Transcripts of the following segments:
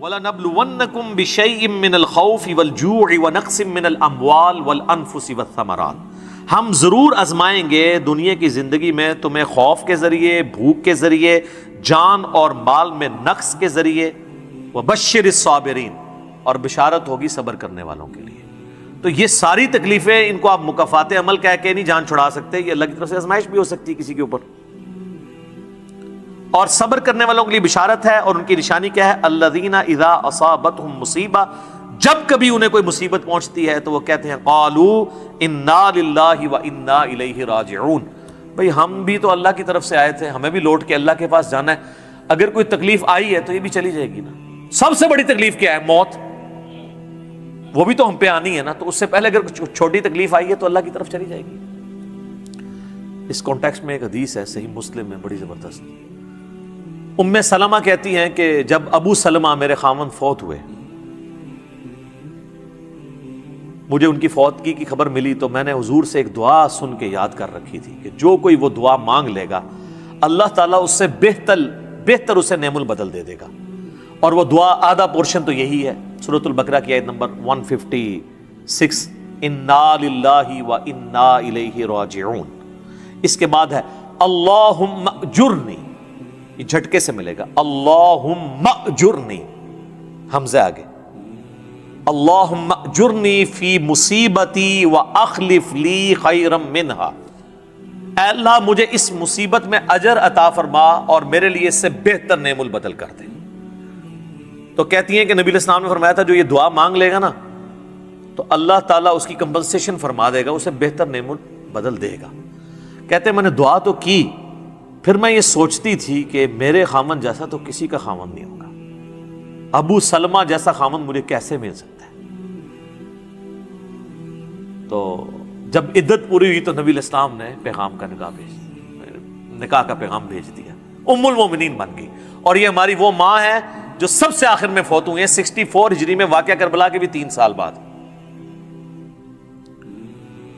وَلَنَبْلُوَنَّكُمْ بِشَيْءٍ مِّنَ الْخَوْفِ وَالْجُوعِ وَنَقْصٍ مِّنَ الْأَمْوَالِ وَالْأَنفُسِ وَالثَّمَرَاتِ، ہم ضرور آزمائیں گے دنیا کی زندگی میں تمہیں خوف کے ذریعے، بھوک کے ذریعے، جان اور مال میں نقص کے ذریعے، وَبَشِّرِ الصَّابِرِينَ، اور بشارت ہوگی صبر کرنے والوں کے لیے۔ تو یہ ساری تکلیفیں، ان کو آپ مکافات عمل کہہ کے نہیں جان چھڑا سکتے، یہ اللہ کی طرف سے آزمائش بھی ہو سکتی ہے کسی کے اوپر۔ اور صبر کرنے والوں کے لیے بشارت ہے، اور ان کی نشانی کیا ہے؟ الذین اذا اصابتهم مصیبہ، جب کبھی انہیں کوئی مصیبت پہنچتی ہے تو وہ کہتے ہیں قالوا انا للہ وانا الیہ راجعون، بھئی ہم بھی تو اللہ کی طرف سے آئے تھے، ہمیں بھی لوٹ کے اللہ کے پاس جانا ہے، اگر کوئی تکلیف آئی ہے تو یہ بھی چلی جائے گی نا۔ سب سے بڑی تکلیف کیا ہے؟ موت، وہ بھی تو ہم پہ آنی ہے نا، تو اس سے پہلے اگر چھوٹی تکلیف آئی ہے تو اللہ کی طرف چلی جائے گی۔ اس کانٹیکسٹ میں ایک حدیث ہے صحیح مسلم میں بڑی زبردست، ام سلمہ کہتی ہیں کہ جب ابو سلمہ میرے خاوند فوت ہوئے، مجھے ان کی فوتگی کی خبر ملی تو میں نے حضور سے ایک دعا سن کے یاد کر رکھی تھی کہ جو کوئی وہ دعا مانگ لے گا اللہ تعالیٰ اس سے بہتر اسے نعم البدل دے دے گا، اور وہ دعا آدھا پورشن تو یہی ہے، سورۃ البقرہ کی آیت نمبر 156، انا للہ وانا الیہ راجعون۔ اس کے بعد ہے اللہم اجرنی، یہ جھٹکے سے ملے گا، اللہم اجرنی، حمزہ آگے، اللہم اجرنی فی مصیبتی واخلف لی خیرا منہا، اے اللہ مجھے اس مصیبت میں اجر عطا فرما اور میرے لیے اس سے بہتر نعم البدل کر دے۔ تو کہتی ہیں کہ نبی علیہ السلام نے فرمایا تھا جو یہ دعا مانگ لے گا نا تو اللہ تعالیٰ اس کی کمپنسیشن فرما دے گا، اسے بہتر نعم البدل دے گا۔ کہتے ہیں میں نے دعا تو کی، پھر میں یہ سوچتی تھی کہ میرے خامن جیسا تو کسی کا خامن نہیں ہوگا، ابو سلمہ جیسا خامن مجھے کیسے مل سکتا ہے۔ تو جب عدت پوری ہوئی تو نبی علیہ السلام نے پیغام کا نکاح کا پیغام بھیج دیا، ام المومنین بن گئی، اور یہ ہماری وہ ماں ہے جو سب سے آخر میں فوت ہوئی ہیں 64 ہجری میں، واقعہ کربلا کے بھی 3 سال بعد۔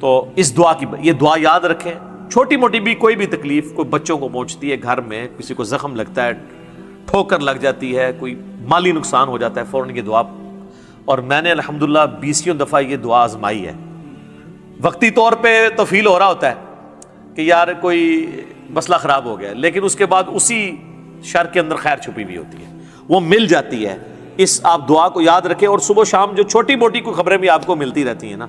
تو اس دعا کی یہ دعا یاد رکھیں، چھوٹی موٹی بھی کوئی بھی تکلیف، کوئی بچوں کو پہنچتی ہے گھر میں، کسی کو زخم لگتا ہے، ٹھوکر لگ جاتی ہے، کوئی مالی نقصان ہو جاتا ہے، فوراً یہ دعا، اور میں نے الحمدللہ 20 دفعہ یہ دعا آزمائی ہے۔ وقتی طور پہ تو فیل ہو رہا ہوتا ہے کہ یار کوئی مسئلہ خراب ہو گیا، لیکن اس کے بعد اسی شر کے اندر خیر چھپی ہوئی ہوتی ہے، وہ مل جاتی ہے۔ اس آپ دعا کو یاد رکھیں، اور صبح شام جو چھوٹی موٹی کوئی خبریں بھی آپ کو ملتی رہتی ہیں نا،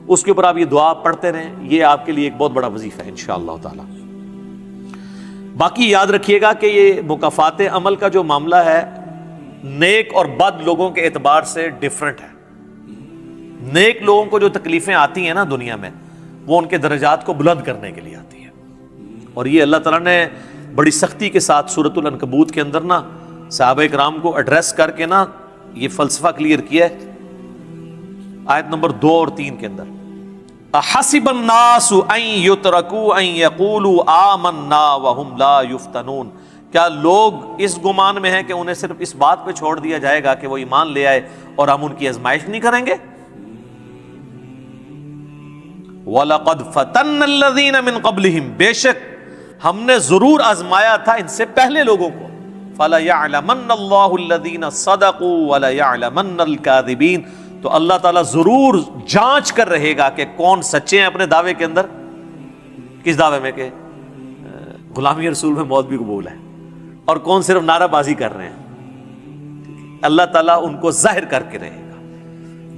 اس کے اوپر آپ یہ دعا پڑھتے رہیں، یہ آپ کے لیے ایک بہت بڑا وظیفہ ہے انشاءاللہ تعالی۔ باقی یاد رکھیے گا کہ یہ مکافات عمل کا جو معاملہ ہے نیک اور بد لوگوں کے اعتبار سے ڈیفرنٹ ہے۔ نیک لوگوں کو جو تکلیفیں آتی ہیں نا دنیا میں، وہ ان کے درجات کو بلند کرنے کے لیے آتی ہیں، اور یہ اللہ تعالیٰ نے بڑی سختی کے ساتھ سورۃ العنکبوت کے اندر نا صحابہ کرام کو ایڈریس کر کے نا یہ فلسفہ کلیئر کیا ہے، آیت نمبر 2 اور 3 کے اندر، احسب الناس ان یترکوا ان یقولوا آمنا وهم لا یفتنون، کیا لوگ اس گمان میں ہیں کہ انہیں صرف اس بات پہ چھوڑ دیا جائے گا کہ وہ ایمان لے آئے اور ہم ان کی آزمائش نہیں کریں گے؟ وَلَقَدْ فَتَنَّ الَّذِينَ مِن قَبْلِهِمْ، بے شک ہم نے ضرور آزمایا تھا ان سے پہلے لوگوں کو، فَلَيَعْلَمَنَّ اللَّهُ الَّذِينَ صَدَقُوا وَلَيَعْلَمَنَّ الْكَاذِبِينَ، تو اللہ تعالیٰ ضرور جانچ کر رہے گا کہ کون سچے ہیں اپنے دعوے کے اندر۔ کس دعوے میں؟ کہ غلامی رسول میں موت بھی قبول ہے، اور کون صرف نعرہ بازی کر رہے ہیں۔ اللہ تعالیٰ ان کو ظاہر کر کے رہے گا،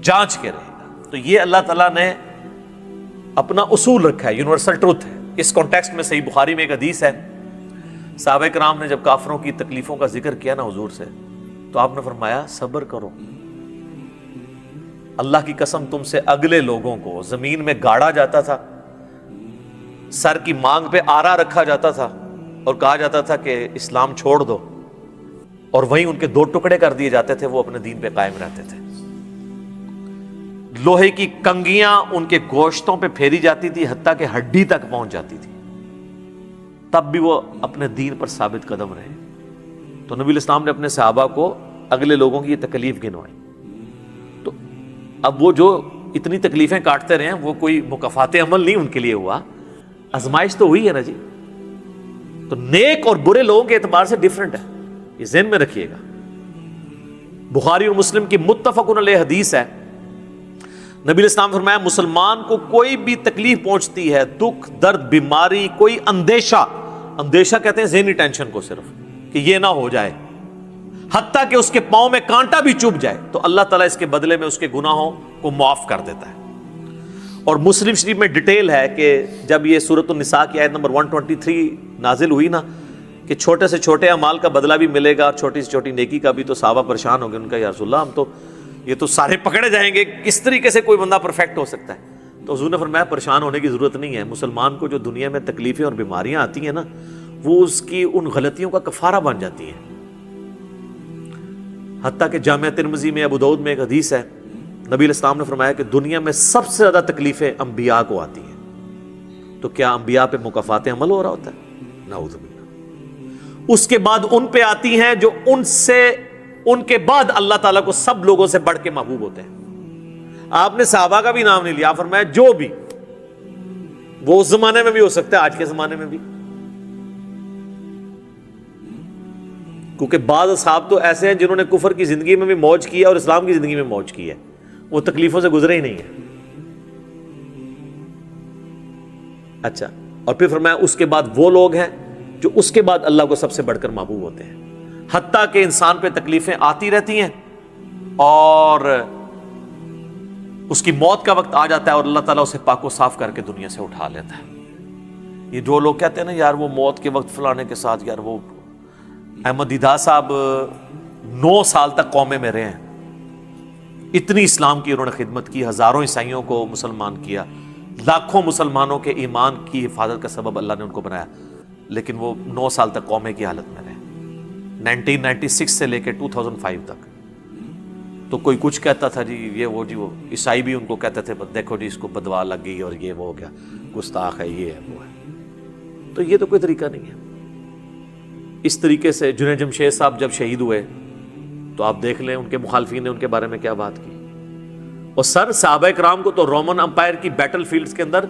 جانچ کے رہے گا۔ تو یہ اللہ تعالیٰ نے اپنا اصول رکھا ہے، یونیورسل ٹروتھ ہے۔ اس کانٹیکسٹ میں صحیح بخاری میں ایک حدیث ہے، صحابہ کرام نے جب کافروں کی تکلیفوں کا ذکر کیا نا حضور سے، تو آپ نے فرمایا صبر کرو، اللہ کی قسم تم سے اگلے لوگوں کو زمین میں گاڑا جاتا تھا، سر کی مانگ پہ آرا رکھا جاتا تھا اور کہا جاتا تھا کہ اسلام چھوڑ دو، اور وہیں ان کے 2 ٹکڑے کر دیے جاتے تھے، وہ اپنے دین پہ قائم رہتے تھے۔ لوہے کی کنگیاں ان کے گوشتوں پہ پھیری جاتی تھی، حتیٰ کہ ہڈی تک پہنچ جاتی تھی، تب بھی وہ اپنے دین پر ثابت قدم رہے۔ تو نبی علیہ السلام نے اپنے صحابہ کو اگلے لوگوں کی یہ تکلیف گنوائی۔ تو اب وہ جو اتنی تکلیفیں کاٹتے رہے ہیں، وہ کوئی مکافات عمل نہیں ان کے لیے ہوا، آزمائش تو ہوئی ہے نا جی۔ تو نیک اور برے لوگوں کے اعتبار سے ڈیفرنٹ ہے، یہ ذہن میں رکھیے گا۔ بخاری اور مسلم کی متفق علیہ حدیث ہے، نبی علیہ السلام نے فرمایا مسلمان کو کوئی بھی تکلیف پہنچتی ہے، دکھ درد بیماری، کوئی اندیشہ کہتے ہیں ذہنی ٹینشن کو، صرف کہ یہ نہ ہو جائے، حتیٰ کہ اس کے پاؤں میں کانٹا بھی چبھ جائے، تو اللہ تعالیٰ اس کے بدلے میں اس کے گناہوں کو معاف کر دیتا ہے۔ اور مسلم شریف میں ڈیٹیل ہے کہ جب یہ سورۃ النساء کی آیت نمبر 123 نازل ہوئی نا، کہ چھوٹے سے چھوٹے اعمال کا بدلہ بھی ملے گا اور چھوٹی سے چھوٹی نیکی کا بھی، تو صحابہ پریشان ہو گئے، ان کا یا رسول اللہ ہم تو یہ تو سارے پکڑے جائیں گے، کس طریقے سے کوئی بندہ پرفیکٹ ہو سکتا ہے؟ تو حضور نے فرمایا پریشان ہونے کی ضرورت نہیں ہے، مسلمان کو جو دنیا میں تکلیفیں اور بیماریاں آتی ہیں نا، وہ اس کی ان غلطیوں کا کفارہ بن جاتی ہیں۔ حتیٰ کہ جامعہ ترمذی میں، ابو داؤد میں ایک حدیث ہے، نبی علیہ السلام نے فرمایا کہ دنیا میں سب سے زیادہ تکلیفیں انبیاء کو آتی ہیں، تو کیا انبیاء پہ مکافات عمل ہو رہا ہوتا ہے؟ نعوذ باللہ۔ اس کے بعد ان پہ آتی ہیں جو ان کے بعد اللہ تعالیٰ کو سب لوگوں سے بڑھ کے محبوب ہوتے ہیں۔ آپ نے صحابہ کا بھی نام نہیں لیا، فرمایا جو بھی، وہ اس زمانے میں بھی ہو سکتا ہے، آج کے زمانے میں بھی، کیونکہ بعض اصحاب تو ایسے ہیں جنہوں نے کفر کی زندگی میں بھی موج کی ہے اور اسلام کی زندگی میں موج کی ہے، وہ تکلیفوں سے گزرے ہی نہیں ہیں۔ اچھا، اور پھر فرمایا اس کے بعد وہ لوگ ہیں جو اس کے بعد اللہ کو سب سے بڑھ کر محبوب ہوتے ہیں، حتیٰ کہ انسان پہ تکلیفیں آتی رہتی ہیں اور اس کی موت کا وقت آ جاتا ہے اور اللہ تعالیٰ اسے پاک و صاف کر کے دنیا سے اٹھا لیتا ہے۔ یہ جو لوگ کہتے ہیں نا یار وہ موت کے وقت فلانے کے ساتھ، یار وہ احمد دیدہ صاحب 9 سال تک قومے میں رہے ہیں، اتنی اسلام کی انہوں نے خدمت کی، ہزاروں عیسائیوں کو مسلمان کیا، لاکھوں مسلمانوں کے ایمان کی حفاظت کا سبب اللہ نے ان کو بنایا، لیکن وہ 9 سال تک قومے کی حالت میں رہے، 1996 سے لے کے 2005 تک۔ تو کوئی کچھ کہتا تھا جی یہ وہ عیسائی بھی ان کو کہتے تھے دیکھو جی اس کو بدوا لگ گئی اور یہ وہ ہو گیا، گستاخ ہے، یہ ہے وہ ہے۔ تو یہ تو کوئی طریقہ نہیں ہے۔ اس طریقے سے جنید جمشید صاحب جب شہید ہوئے تو آپ دیکھ لیں ان کے مخالفین نے ان کے بارے میں کیا بات کی، اور صحابہ کرام کو تو رومن امپائر کی بیٹل فیلڈز کے اندر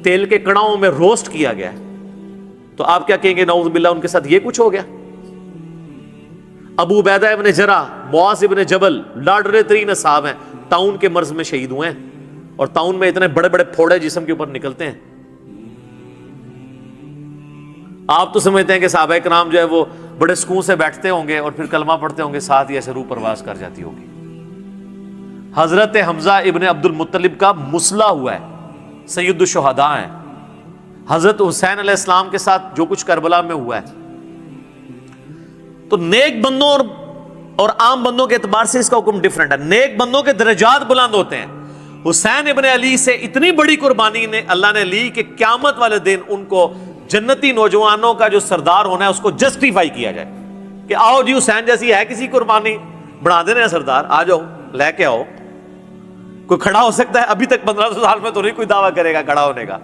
تیل کے کڑاؤں میں روسٹ کیا گیا ہے، تو آپ کیا کہیں گے نعوذ باللہ ان کے ساتھ یہ کچھ ہو گیا؟ ابو عبیدہ ابن جرح، معاذ ابن جبل لاڈلے ترین صاحب ہیں، طاعون کے مرض میں شہید ہوئے ہیں، اور طاعون میں اتنے بڑے بڑے پھوڑے جسم کے اوپر نکلتے ہیں۔ آپ تو سمجھتے ہیں کہ صحابہ کرام جو ہے وہ بڑے سکون سے بیٹھتے ہوں گے اور پھر کلمہ پڑھتے ہوں گے، ساتھ ہی ایسے روح پرواز کر جاتی ہوگی۔ حضرت حمزہ ابن عبد المطلب کا مسلح ہوا ہے، سید الشہداء ہیں۔ حضرت حسین علیہ السلام کے ساتھ جو کچھ کربلا میں ہوا ہے، تو نیک بندوں اور عام بندوں کے اعتبار سے اس کا حکم ڈیفرنٹ ہے۔ نیک بندوں کے درجات بلند ہوتے ہیں، حسین ابن علی سے اتنی بڑی قربانی نے اللہ نے لی کہ قیامت والے دن ان کو جنتی نوجوانوں کا جو سردار ہونا ہے اس کو جسٹیفائی کیا جائے کہ آؤ جی حسین جیسی ہے کسی قربانی، بنا دینا ہے سردار، آ جاؤ لے کے آؤ۔ کوئی کھڑا ہو سکتا ہے؟ ابھی تک 1500 سال میں تو نہیں کوئی دعویٰ کرے گا کھڑا ہونے کا۔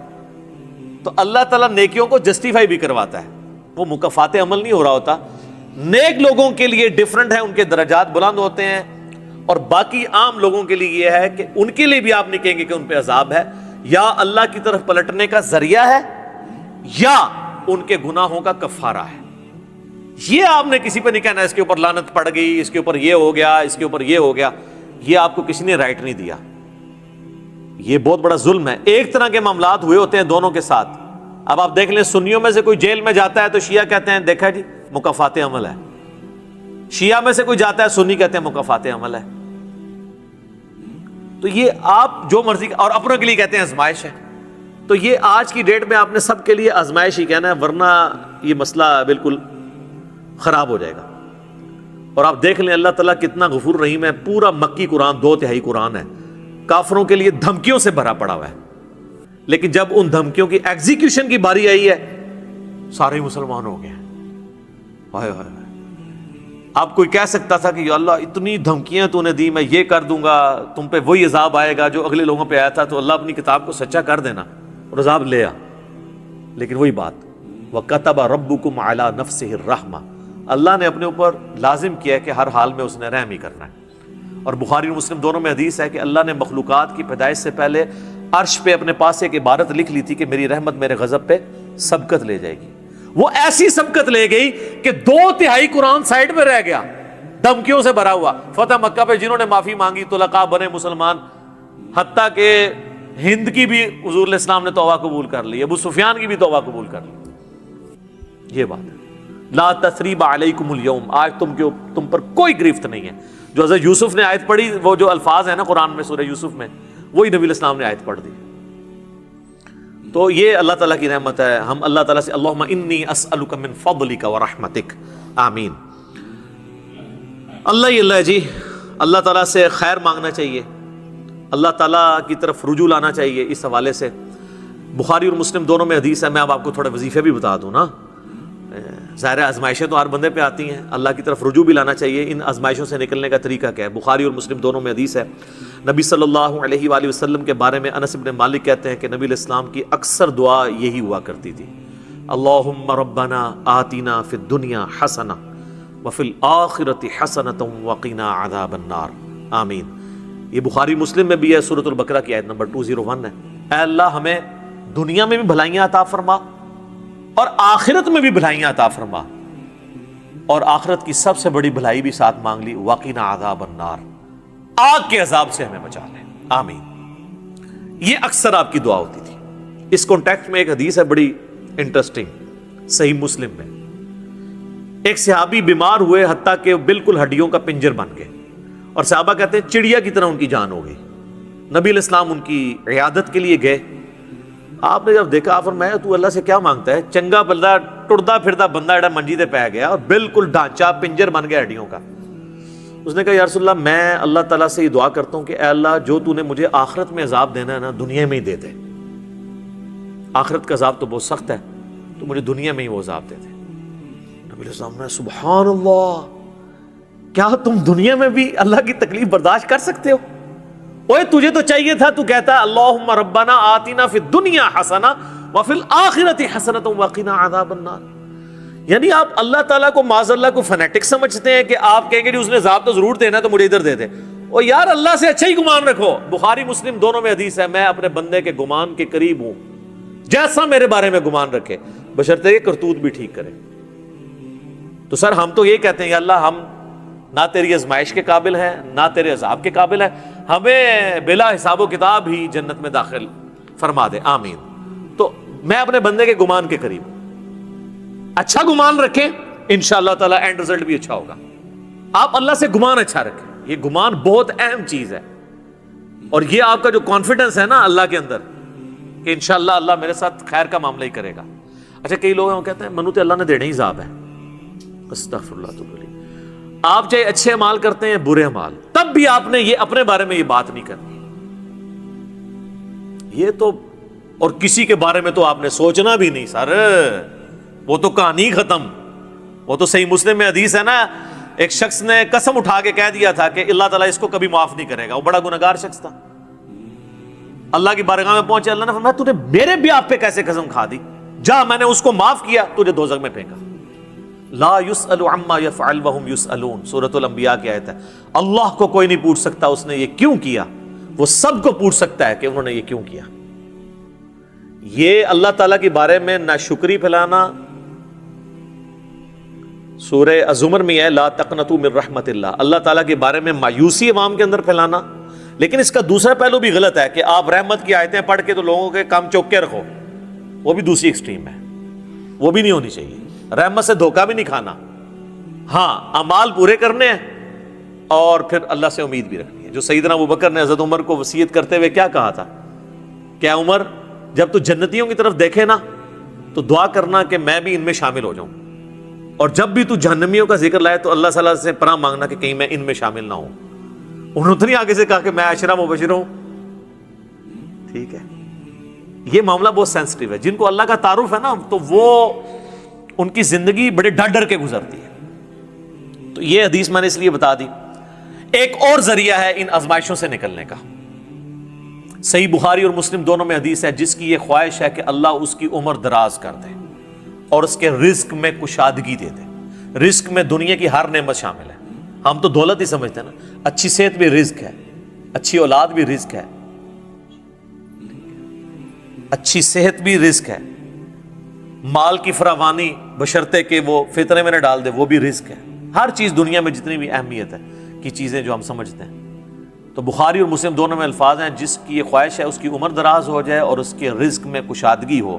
تو اللہ تعالیٰ نیکیوں کو جسٹیفائی بھی کرواتا ہے، وہ مکافات عمل نہیں ہو رہا ہوتا۔ نیک لوگوں کے لیے ڈیفرنٹ ہے، ان کے درجات بلند ہوتے ہیں، اور باقی عام لوگوں کے لیے یہ ہے کہ ان کے لیے بھی آپ نہیں کہیں گے کہ ان پہ عذاب ہے، یا اللہ کی طرف پلٹنے کا ذریعہ ہے یا ان کے گناہوں کا کفارہ ہے۔ یہ آپ نے کسی پہ نہیں کہنا اس کے اوپر لعنت پڑ گئی، اس کے اوپر یہ ہو گیا، اس کے اوپر یہ ہو گیا، یہ آپ کو کسی نے رائٹ نہیں دیا۔ یہ بہت بڑا ظلم ہے۔ ایک طرح کے معاملات ہوئے ہوتے ہیں دونوں کے ساتھ۔ اب آپ دیکھ لیں سنیوں میں سے کوئی جیل میں جاتا ہے تو شیعہ کہتے ہیں دیکھا جی مکافات عمل ہے، شیعہ میں سے کوئی جاتا ہے سنی کہتے ہیں مکافات عمل ہے۔ تو یہ آپ جو مرضی، اور اپنوں کے لیے کہتے ہیں آزمائش ہے۔ تو یہ آج کی ڈیٹ میں آپ نے سب کے لیے آزمائش ہی کہنا ہے، ورنہ یہ مسئلہ بالکل خراب ہو جائے گا۔ اور آپ دیکھ لیں اللہ تعالیٰ کتنا غفور رحیم ہے، پورا مکی قرآن 2/3 قرآن ہے کافروں کے لیے دھمکیوں سے بھرا پڑا ہوا ہے، لیکن جب ان دھمکیوں کی ایگزیکیوشن کی باری آئی ہے سارے مسلمان ہو گئے ہیں۔ ہائے ہائے، آپ کوئی کہہ سکتا تھا کہ یا اللہ اتنی دھمکیاں تو نے دی، میں یہ کر دوں گا، تم پہ وہی عذاب آئے گا جو اگلے لوگوں پہ آیا تھا، تو اللہ اپنی کتاب کو سچا کر دینا اور عذاب لے آ۔ لیکن وہی بات، وَكَتَبَ رَبُّكُمْ عَلَى نَفْسِهِ الرَّحْمَةَ، اللہ نے اپنے اوپر لازم کیا کہ ہر حال میں اس نے رحم ہی کرنا ہے۔ اور بخاری اور مسلم دونوں میں حدیث ہے کہ اللہ نے مخلوقات کی پیدائش سے پہلے عرش پہ اپنے پاس ایک عبارت لکھ لی تھی کہ میری رحمت میرے غضب پہ سبقت لے جائے گی۔ وہ ایسی سبقت لے گئی کہ 2/3 قرآن سائڈ میں رہ گیا، دھمکیوں سے بھرا ہوا. فتح مکہ پہ جنہوں نے معافی مانگی طلقاء بنے مسلمان، حتیٰ کہ ہند کی بھی حضور علیہ السلام نے توبہ قبول کر لی، ابو سفیان کی بھی توبہ قبول کر لی. یہ بات ہے. لا تثریب علیکم اليوم، آج تم پر کوئی گرفت نہیں ہے. جو حضرت یوسف نے آیت پڑھی، وہ جو الفاظ ہیں نا قرآن میں سورہ یوسف میں، وہی نبی علیہ السلام نے آیت پڑھ دی. تو یہ اللہ تعالیٰ کی رحمت ہے. ہم اللہ تعالیٰ سے اللہم انی اسألک من فضلک ورحمتک، آمین. اللہ جی، اللہ تعالیٰ سے خیر مانگنا چاہیے، اللہ تعالیٰ کی طرف رجوع لانا چاہیے. اس حوالے سے بخاری اور مسلم دونوں میں حدیث ہے. میں اب آپ کو تھوڑے وظیفے بھی بتا دوں نا. ظاہر آزمائشیں تو ہر بندے پہ آتی ہیں، اللہ کی طرف رجوع بھی لانا چاہیے. ان آزمائشوں سے نکلنے کا طریقہ کیا ہے؟ بخاری اور مسلم دونوں میں حدیث ہے. نبی صلی اللہ علیہ وآلہ وسلم کے بارے میں انس بن مالک کہتے ہیں کہ نبی علیہ السلام کی اکثر دعا یہی ہوا کرتی تھی، اللہم ربنا آتنا فی الدنیا حسنہ وفی الآخرۃ حسنۃ وقنا عذاب النار، آمین. یہ بخاری مسلم میں بھی ہے، سورۃ البقرہ کی آیت نمبر 201 ہے. اے اللہ ہمیں دنیا میں بھی بھلائیاں عطا فرما اور آخرت میں بھی بھلائیاں عطا فرما، اور آخرت کی سب سے بڑی بھلائی بھی ساتھ مانگ لی، وقنا عذاب النار، آگ کے عذاب سے ہمیں بچا لے، آمین. یہ اکثر آپ کی دعا ہوتی تھی. اس کانٹیکسٹ میں ایک حدیث ہے بڑی انٹرسٹنگ، صحیح مسلم میں. ایک صحابی بیمار ہوئے حتیٰ کہ بالکل ہڈیوں کا پنجر بن گئے، اور صحابہ کہتے ہیں چڑیا کی طرح ان کی جان ہو گئی. نبی علیہ السلام ان کی عیادت کے لیے گئے. آپ نے جب دیکھا، آپ فرمایا تو اللہ سے کیا مانگتا ہے؟ چنگا بندہ ٹردا پھردا بندہ ایڈا منجی تے پہ گیا اور بالکل ڈھانچہ پنجر بن گیا ہڈیوں کا. اس نے کہا یا رسول اللہ، میں اللہ تعالیٰ سے یہ دعا کرتا ہوں کہ اے اللہ جو تو نے مجھے آخرت میں عذاب دینا ہے نا، دنیا میں ہی دے دے. آخرت کا عذاب تو بہت سخت ہے، تو مجھے دنیا میں ہی وہ عذاب دے دے. نبی علیہ السلام نے سبحان اللہ، کیا تم دنیا میں بھی اللہ کی تکلیف برداشت کر سکتے ہو؟ اوے تجھے تو چاہیے تھا تو کہتا اللہم ربنا آتنا فی الدنیا حسنہ وفی الآخرۃ حسنۃ وقنا عذاب النار. یعنی آپ اللہ تعالیٰ کو معاذ اللہ کو فنیٹک سمجھتے ہیں کہ آپ کہیں گے کہ اس نے عذاب تو ضرور دینا تو مجھے ادھر دے دے. اور یار اللہ سے اچھا ہی گمان رکھو. بخاری مسلم دونوں میں حدیث ہے، میں اپنے بندے کے گمان کے قریب ہوں جیسا میرے بارے میں گمان رکھے، بشرطے کہ کرتوت بھی ٹھیک کرے. تو سر ہم تو یہ کہتے ہیں کہ اللہ ہم نہ تیری آزمائش کے قابل ہیں نہ تیرے عذاب کے قابل ہیں، ہمیں بلا حساب و کتاب ہی جنت میں داخل فرما دے، آمین. تو میں اپنے بندے کے گمان کے قریب ہوں. اچھا گمان رکھیں، انشاءاللہ تعالی اینڈ رزلٹ بھی اچھا ہوگا. آپ اللہ سے گمان اچھا رکھیں، یہ گمان بہت اہم چیز ہے. اور یہ آپ کا جو کانفیڈنس ہے نا اللہ کے اندر کہ انشاءاللہ اللہ میرے ساتھ خیر کا معاملہ ہی کرے گا. اچھا کئی لوگ ہیں وہ کہتے ہیں منو تے اللہ نے دینے ہی عذاب ہے. استغفر اللہ. تو آپ چاہے اچھے اعمال کرتے ہیں برے اعمال، تب بھی آپ نے یہ اپنے بارے میں یہ بات نہیں کرنی. یہ تو اور کسی کے بارے میں تو آپ نے سوچنا بھی نہیں سر، وہ تو کہانی ختم. وہ تو صحیح مسلم میں حدیث ہے نا، ایک شخص نے قسم اٹھا کے کہہ دیا تھا کہ اللہ تعالیٰ اس کو کبھی معاف نہیں کرے گا. وہ بڑا گنہگار شخص تھا. اللہ کی بارگاہ میں پہنچے، اللہ نے فرمایا تو نے میرے بھی آپ پہ کیسے قسم کھا دی؟ جا، میں نے اس کو معاف کیا، تجھے دوزخ میں پھینکا. لا يسأل عما يفعل وهم يسألون، سورۃ الانبیاء کی آیت ہے. اللہ کو کوئی نہیں پوچھ سکتا اس نے یہ کیوں کیا، وہ سب کو پوچھ سکتا ہے کہ انہوں نے یہ کیوں کیا. یہ اللہ تعالیٰ کے بارے میں ناشکری پھیلانا سورہ الزمر میں ہے، لا تقنطوا من رحمت اللہ، اللہ تعالیٰ کے بارے میں مایوسی عوام کے اندر پھیلانا. لیکن اس کا دوسرا پہلو بھی غلط ہے کہ آپ رحمت کی آیتیں پڑھ کے تو لوگوں کے کام چوک کے رکھو، وہ بھی دوسری ایکسٹریم ہے، وہ بھی نہیں ہونی چاہیے. رحمت سے دھوکہ بھی نہیں کھانا، ہاں اعمال پورے کرنے ہیں اور پھر اللہ سے امید بھی رکھنی ہے. جو سیدنا ابوبکر نے حضرت عمر کو وصیت کرتے ہوئے کیا کہا تھا کہ عمر جب تو جنتیوں کی طرف دیکھے نا تو دعا کرنا کہ میں بھی ان میں شامل ہو جاؤں، اور جب بھی تو جہنمیوں کا ذکر لائے تو اللہ صلی اللہ علیہ وسلم سے پناہ مانگنا کہ کہیں میں ان میں شامل نہ ہوں. انہوں نے آگے سے کہا کہ میں عشرہ مبشر ہوں. ٹھیک ہے، یہ معاملہ بہت سینسٹیو ہے. جن کو اللہ کا تعارف ہے نا تو وہ ان کی زندگی بڑے ڈر ڈر کے گزرتی ہے. تو یہ حدیث میں نے اس لیے بتا دی. ایک اور ذریعہ ہے ان آزمائشوں سے نکلنے کا. صحیح بخاری اور مسلم دونوں میں حدیث ہے، جس کی یہ خواہش ہے کہ اللہ اس کی عمر دراز کر دے اور اس کے رزق میں کشادگی دے دے. رزق میں دنیا کی ہر نعمت شامل ہے. ہم تو دولت ہی سمجھتے ہیں نا، اچھی صحت بھی رزق ہے، اچھی اولاد بھی رزق ہے، اچھی صحت بھی رزق ہے، مال کی فراوانی بشرطے کہ وہ فطرے میں نہ ڈال دے وہ بھی رزق ہے. ہر چیز دنیا میں جتنی بھی اہمیت ہے کی چیزیں جو ہم سمجھتے ہیں، تو بخاری اور مسلم دونوں میں الفاظ ہیں، جس کی یہ خواہش ہے اس کی عمر دراز ہو جائے اور اس کے رزق میں کشادگی ہو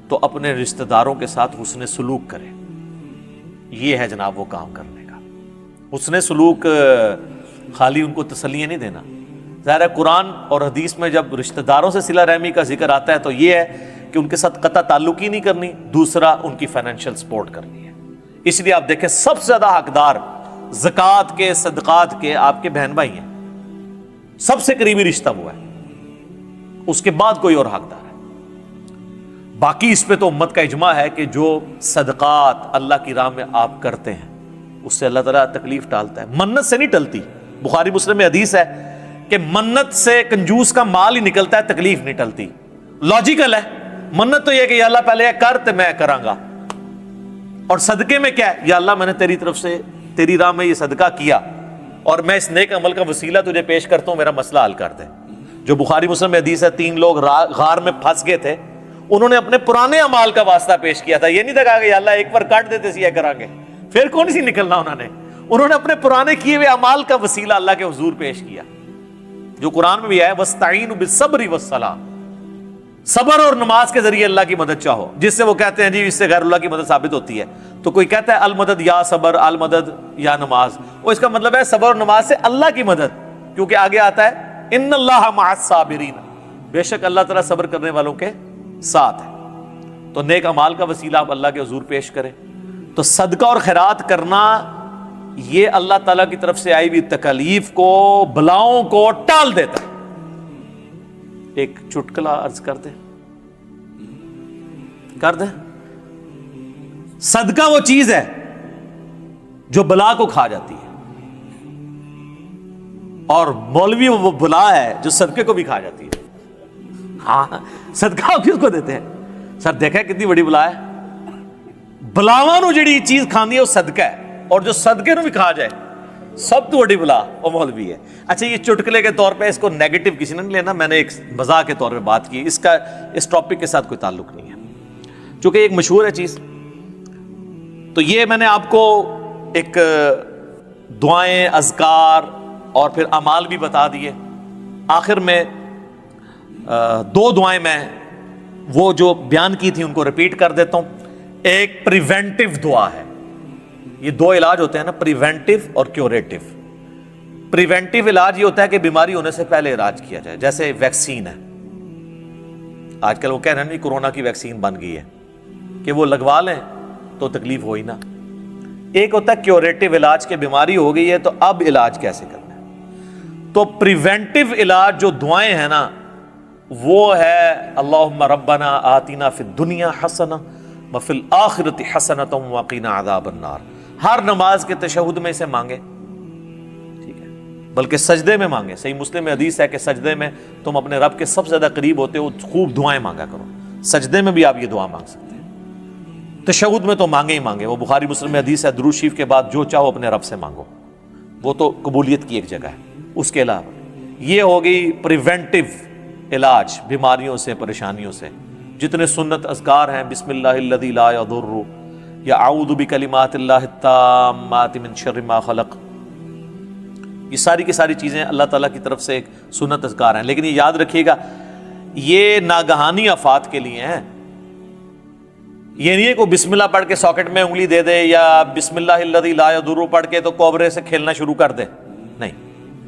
تو اپنے رشتہ داروں کے ساتھ حسن سلوک کرے۔ یہ ہے جناب وہ کام کرنے کا۔ حسن سلوک خالی ان کو تسلیاں نہیں دینا، ظاہر ہے قرآن اور حدیث میں جب رشتہ داروں سے صلہ رحمی کا ذکر آتا ہے تو یہ ہے کہ ان کے ساتھ قطع تعلق ہی نہیں کرنی، دوسرا ان کی فائنینشیل سپورٹ کرنی ہے۔ اس لیے آپ دیکھیں سب سے زیادہ حقدار زکوٰۃ کے، صدقات کے آپ کے بہن بھائی ہیں، سب سے قریبی رشتہ وہ ہے، اس کے بعد کوئی اور حقدار ہے۔ باقی اس پہ تو امت کا اجماع ہے کہ جو صدقات اللہ کی راہ میں آپ کرتے ہیں اس سے اللہ تعالیٰ تکلیف ٹالتا ہے، منت سے نہیں ٹلتی۔ بخاری مسلم میں حدیث ہے کہ منت سے کنجوس کا مال ہی نکلتا ہے، تکلیف نہیں ٹلتی۔ لاجیکل ہے، منت تو یہ کہ یا اللہ پہلے یہ کر تو میں کراں گا، اور صدقے میں کیا ہے، یا اللہ میں نے تیری طرف سے تیری راہ میں یہ صدقہ کیا اور میں اس نیک عمل کا وسیلہ تجھے پیش کرتا ہوں، میرا مسئلہ حل کر دے۔ جو بخاری مسلم میں حدیث ہے، 3 لوگ غار میں پھنس گئے تھے، انہوں نے اپنے پرانے اعمال کا واسطہ پیش کیا تھا، یہ نہیں کہا کہ یا اللہ ایک بار کاٹ دیتے سی یہ کریں گے، پھر کون سی نکلنا، انہوں نے اپنے پرانے کیے ہوئے اعمال کا وسیلہ اللہ کے حضور پیش کیا، جو قرآن میں بھی ہے وَاسْتَعِينُوا بِالصَّبْرِ وَالصَّلَاةِ، صبر اور نماز کے ذریعے اللہ کی مدد چاہو، جس سے وہ کہتے ہیں جی اس سے غیر اللہ کی مدد ثابت ہوتی ہے، تو کوئی کہتا ہے المدد یا صبر، المدد یا نماز، وہ اس کا مطلب ہے صبر اور نماز سے اللہ کی مدد، کیونکہ آگے آتا ہے ان اللہ مع الصابرین، بے شک اللہ تعالیٰ صبر کرنے والوں کے ساتھ ہے۔ تو نیک اعمال کا وسیلہ آپ اللہ کے حضور پیش کریں۔ تو صدقہ اور خیرات کرنا یہ اللہ تعالیٰ کی طرف سے آئی ہوئی تکالیف کو، بلاؤں کو ٹال دیتا ہے۔ ایک چٹکلا عرض کر دیں، صدقہ وہ چیز ہے جو بلا کو کھا جاتی ہے، اور مولوی وہ بلا ہے جو صدقے کو بھی کھا جاتی ہے۔ ہاں، صدقہ کس کو دیتے ہیں؟ سر دیکھا ہے کتنی بڑی بلا ہے، بلاواں نو جڑی چیز کھاندی ہے وہ صدقہ ہے، اور جو صدقے نو بھی کھا جائے سب تو بڑی بلا وہ مولوی ہے۔ اچھا، یہ چٹکلے کے طور پہ اس کو نیگیٹو کسی نے نہیں لینا، میں نے ایک مزاح کے طور پہ بات کی، اس کا اس ٹاپک کے ساتھ کوئی تعلق نہیں ہے، چونکہ ایک مشہور ہے چیز۔ تو یہ میں نے آپ کو ایک دعائیں، اذکار اور پھر اعمال بھی بتا دیے۔ آخر میں 2 دعائیں میں وہ جو بیان کی تھی ان کو ریپیٹ کر دیتا ہوں۔ ایک پریونٹیو دعا ہے، یہ 2 علاج ہوتے ہیں نا، پریونٹیو اور کیوریٹیو۔ پریونٹیو علاج یہ ہوتا ہے کہ بیماری ہونے سے پہلے علاج کیا جائے، جیسے ویکسین ہے، آج کل وہ کہہ رہے ہیں کورونا کی ویکسین بن گئی ہے کہ وہ لگوا لیں تو تکلیف ہوئی نہ۔ ایک ہوتا ہے کیوریٹیو علاج کہ بیماری ہو گئی ہے تو اب علاج کیسے کرنا ہے۔ تو پریونٹیو علاج جو دعائیں ہیں نا وہ ہے اللہم ربنا آتنا فی الدنیا حسنہ وفی الآخرۃ حسنۃ وقنا عذاب النار۔ ہر نماز کے تشہد میں اسے مانگے، ٹھیک ہے، بلکہ سجدے میں مانگے۔ صحیح مسلم میں حدیث ہے کہ سجدے میں تم اپنے رب کے سب سے زیادہ قریب ہوتے ہو، خوب دعائیں مانگا کرو، سجدے میں بھی آپ یہ دعا مانگ سکتے ہیں، تشہد میں تو مانگے ہی مانگے۔ وہ بخاری مسلم میں حدیث ہے درود شریف کے بعد جو چاہو اپنے رب سے مانگو، وہ تو قبولیت کی ایک جگہ ہے۔ اس کے علاوہ یہ ہو گئی پریونٹیو علاج بیماریوں سے، پریشانیوں سے۔ جتنے سنت اذکار ہیں، بسم اللہ الذی لا یضر، یا اعوذ بکلمات اللہ التامات من شر ما خلق، یہ ساری کی ساری چیزیں اللہ تعالیٰ کی طرف سے ایک سنت اذکار ہیں۔ لیکن یہ یاد رکھیے گا یہ ناگہانی آفات کے لیے ہیں، یہ نہیں ہے کہ بسم اللہ پڑھ کے ساکٹ میں انگلی دے دے، یا بسم اللہ الذی لا یضر پڑھ کے تو کوبرے سے کھیلنا شروع کر دے، نہیں،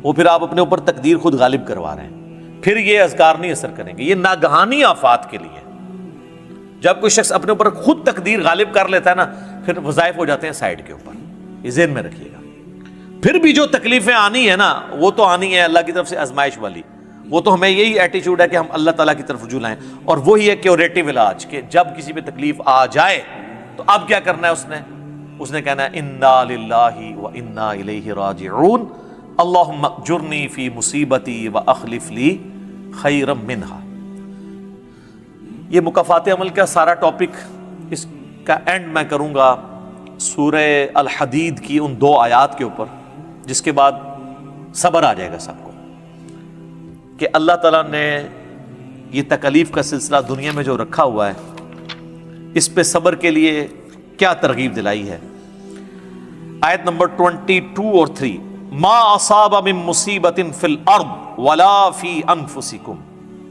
وہ پھر آپ اپنے اوپر تقدیر خود غالب کروا رہے ہیں، پھر یہ اذکار نہیں اثر کریں گے۔ یہ ناگہانی آفات کے لیے، جب کوئی شخص اپنے اوپر خود تقدیر غالب کر لیتا ہے نا، پھر وظائف ہو جاتے ہیں سائڈ کے اوپر، یہ ذہن میں رکھیے گا۔ پھر بھی جو تکلیفیں آنی ہے نا وہ تو آنی ہے اللہ کی طرف سے آزمائش والی، وہ تو ہمیں یہی ایٹیچیوڈ ہے کہ ہم اللہ تعالیٰ کی طرف رجوع لائیں، اور وہی ہے کیوریٹیو علاج کہ جب کسی پہ تکلیف آ جائے تو اب کیا کرنا ہے، اس نے کہنا ہے انا للہ و انا الیہ راجعون، اللہم اجرنی فی مصیبتی و اخلف لی خیرا منہا۔ یہ مکافات عمل کا سارا ٹاپک، اس کا اینڈ میں کروں گا سورہ الحدید کی ان 2 آیات کے اوپر، جس کے بعد صبر آ جائے گا سب کو کہ اللہ تعالیٰ نے یہ تکلیف کا سلسلہ دنیا میں جو رکھا ہوا ہے اس پہ صبر کے لیے کیا ترغیب دلائی ہے۔ آیت نمبر 22 اور 3، ما اصاب من مصیبت فی الارض ولا فی انفسکم،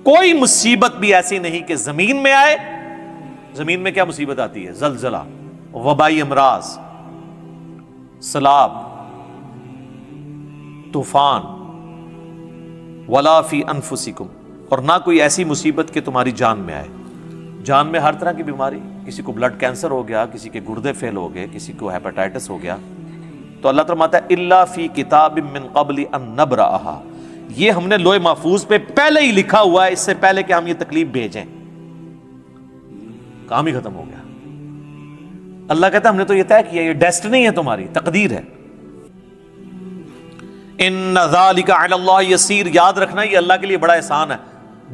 کوئی مصیبت بھی ایسی نہیں کہ زمین میں آئے۔ زمین میں کیا مصیبت آتی ہے؟ زلزلہ، وبائی امراض، سیلاب، طوفان، ولا فی انفسکم، اور نہ کوئی ایسی مصیبت کہ تمہاری جان میں آئے۔ جان میں ہر طرح کی بیماری، کسی کو بلڈ کینسر ہو گیا، کسی کے گردے فیل ہو گئے، کسی کو ہیپاٹائٹس ہو گیا، تو اللہ فرماتا ہے الا فی کتاب من قبل ان نبرأھا، یہ ہم نے لوح محفوظ پہ پہلے ہی لکھا ہوا ہے، اس سے پہلے کہ ہم یہ تکلیف بھیجیں۔ کام ہی ختم ہو گیا۔ اللہ کہتا ہے ہم نے تو یہ طے کیا، یہ ڈیسٹنی ہے، تمہاری تقدیر ہے۔ ان ذالک علی اللہ یسیر، یاد رکھنا یہ اللہ کے لیے بڑا احسان ہے،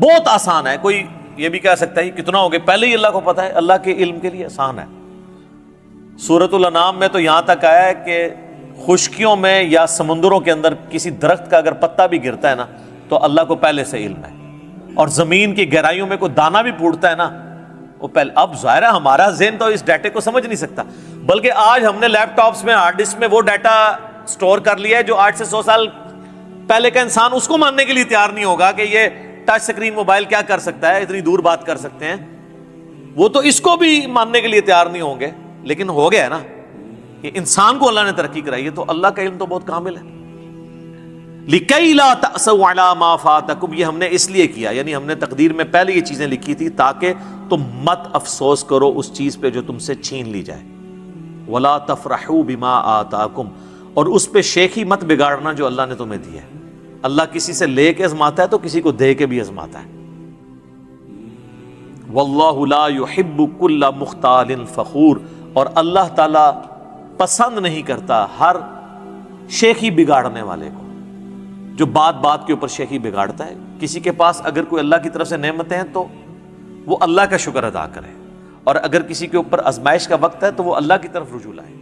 بہت آسان ہے۔ کوئی یہ بھی کہہ سکتا ہے کتنا ہو گیا، پہلے ہی اللہ کو پتا ہے، اللہ کے علم کے لیے آسان ہے۔ سورۃ الانعام میں تو یہاں تک آیا ہے کہ خشکیوں میں یا سمندروں کے اندر کسی درخت کا اگر پتا بھی گرتا ہے نا تو اللہ کو پہلے سے علم ہے، اور زمین کی گہرائیوں میں کوئی دانہ بھی پھوٹتا ہے نا وہ پہلے۔ اب ظاہر ہے ہمارا ذہن تو اس ڈیٹے کو سمجھ نہیں سکتا، بلکہ آج ہم نے لیپ ٹاپس میں، ہارڈ ڈسک میں وہ ڈیٹا سٹور کر لیا ہے جو 8 سے 100 سال پہلے کا انسان اس کو ماننے کے لیے تیار نہیں ہوگا کہ یہ ٹچ سکرین موبائل کیا کر سکتا ہے، اتنی دور بات کر سکتے ہیں، وہ تو اس کو بھی ماننے کے لیے تیار نہیں ہوں گے۔ لیکن ہو گیا ہے نا کہ انسان کو اللہ نے ترقی کرائی ہے، تو اللہ کا علم تو بہت کامل ہے۔ لِكَيْ لَا تَأْسَوْا عَلَىٰ مَا فَاتَكُمْ، یہ ہم نے اس لیے کیا، یعنی ہم نے تقدیر میں پہلے یہ چیزیں لکھی تھی تاکہ تم مت افسوس کرو اس چیز پہ جو تم سے چھین لی جائے۔ وَلَا تَفْرَحُوا بِمَا آتَاكُمْ، اور اس پہ شیخی مت بگاڑنا جو اللہ نے تمہیں دی ہے۔ اللہ کسی سے لے کے ازماتا ہے تو کسی کو دے کے بھی ازماتا ہے۔ وَاللَّهُ لَا يُحِبُّ كُلَّ مُخْتَالٍ فَخُورٍ، اور اللہ تعالی پسند نہیں کرتا ہر شیخی بگاڑنے والے کو، جو بات بات کے اوپر شیخی بگاڑتا ہے۔ کسی کے پاس اگر کوئی اللہ کی طرف سے نعمتیں ہیں تو وہ اللہ کا شکر ادا کرے، اور اگر کسی کے اوپر آزمائش کا وقت ہے تو وہ اللہ کی طرف رجوع لائے۔